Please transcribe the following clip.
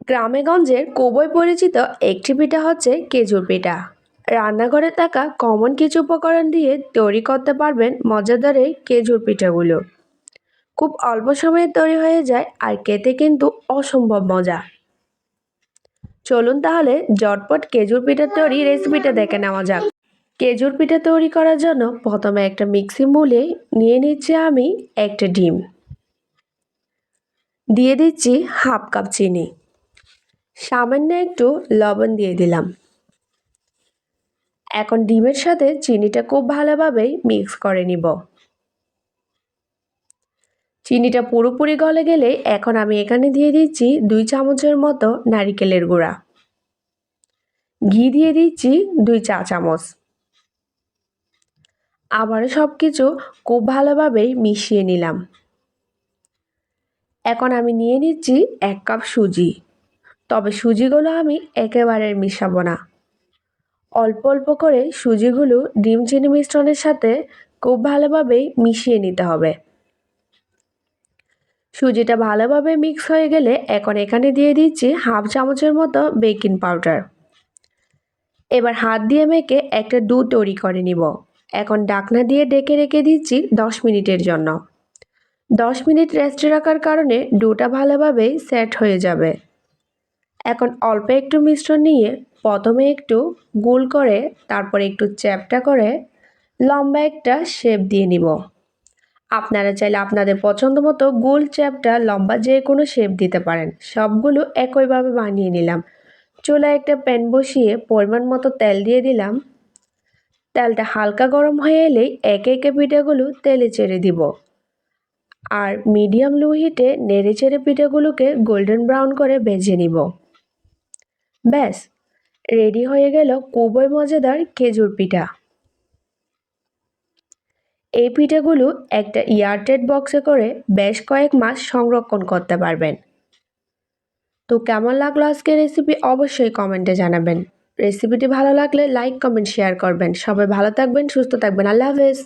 গ্রামেগঞ্জের খুবই পরিচিত একটি পিঠা হচ্ছে খেজুর পিঠা। রান্নাঘরে থাকা কমন কিছু উপকরণ দিয়ে তৈরি করতে পারবেন মজাদার এই খেজুর পিঠাগুলো। খুব অল্প সময়ে তৈরি হয়ে যায় আর খেতে কিন্তু অসম্ভব মজা। চলুন তাহলে ঝটপট খেজুর পিঠা তৈরি রেসিপিটা দেখে নেওয়া যাক। খেজুর পিঠা তৈরি করার জন্য প্রথমে একটা মিক্সি বলে নিয়ে নিচ্ছি আমি একটা ডিম, দিয়ে দিচ্ছি হাফ কাপ চিনি, সামান্য একটু লবণ দিয়ে দিলাম। এখন ডিমের সাথে চিনিটা খুব ভালোভাবে মিক্স করে নিব। চিনিটা পুরোপুরি গলে গেলে এখন আমি এখানে দিয়ে দিচ্ছি 2 চামচের মতো নারকেলের গুঁড়া, ঘি দিয়ে দিচ্ছি 2 চা চামচ। আবারও সবকিছু খুব ভালোভাবে মিশিয়ে নিলাম। এখন আমি নিয়ে নিচ্ছি 1 কাপ সুজি, তবে সুজিগুলো আমি একেবারে মিশাবো না। অল্প অল্প করে সুজিগুলো ডিম চিনি মিশ্রণের সাথে খুব ভালোভাবে মিশিয়ে নিতে হবে। সুজিটা ভালোভাবে মিক্স হয়ে গেলে এখন এখানে দিয়ে দিচ্ছি হাফ চামচের মতো বেকিং পাউডার। এবার হাত দিয়ে মেখে একটা ডো তৈরি করে নিব। এখন ঢাকনা দিয়ে ঢেকে রেখে দিচ্ছি 10 মিনিটের জন্য। 10 মিনিট রেস্টে রাখার কারণে ডোটা ভালোভাবে সেট হয়ে যাবে। এখন অল্প একটু মিশ্রণ নিয়ে প্রথমে একটু গোল করে তারপর একটু চ্যাপ্টা করে লম্বা একটা শেপ দিয়ে নিব। আপনারা চাইলে আপনাদের পছন্দ মতো গোল চ্যাপ্টা লম্বা যে কোনো শেপ দিতে পারেন। সবগুলো একইভাবে বানিয়ে নিলাম। চুলায় একটা প্যান বসিয়ে পরিমাণ মতো তেল দিয়ে দিলাম। তেলটা হালকা গরম হয়ে এলেই একে একে পিঠাগুলো তেলে ছেড়ে দিব আর মিডিয়াম লো হিটে নেড়ে চেড়ে পিঠাগুলোকে গোল্ডেন ব্রাউন করে ভেজে নিব। ব্যাস রেডি হয়ে গেল খুবই মজাদার খেজুর পিঠা। এই পিঠাগুলো একটা এয়ারটাইট বক্সে করে বেশ কয়েক মাস সংরক্ষণ করতে পারবেন। তো কেমন লাগলো আজকের রেসিপি অবশ্যই কমেন্টে জানাবেন। রেসিপিটি ভালো লাগলে লাইক কমেন্ট শেয়ার করবেন। সবাই ভালো থাকবেন, সুস্থ থাকবেন। আল্লাহ হাফেজ।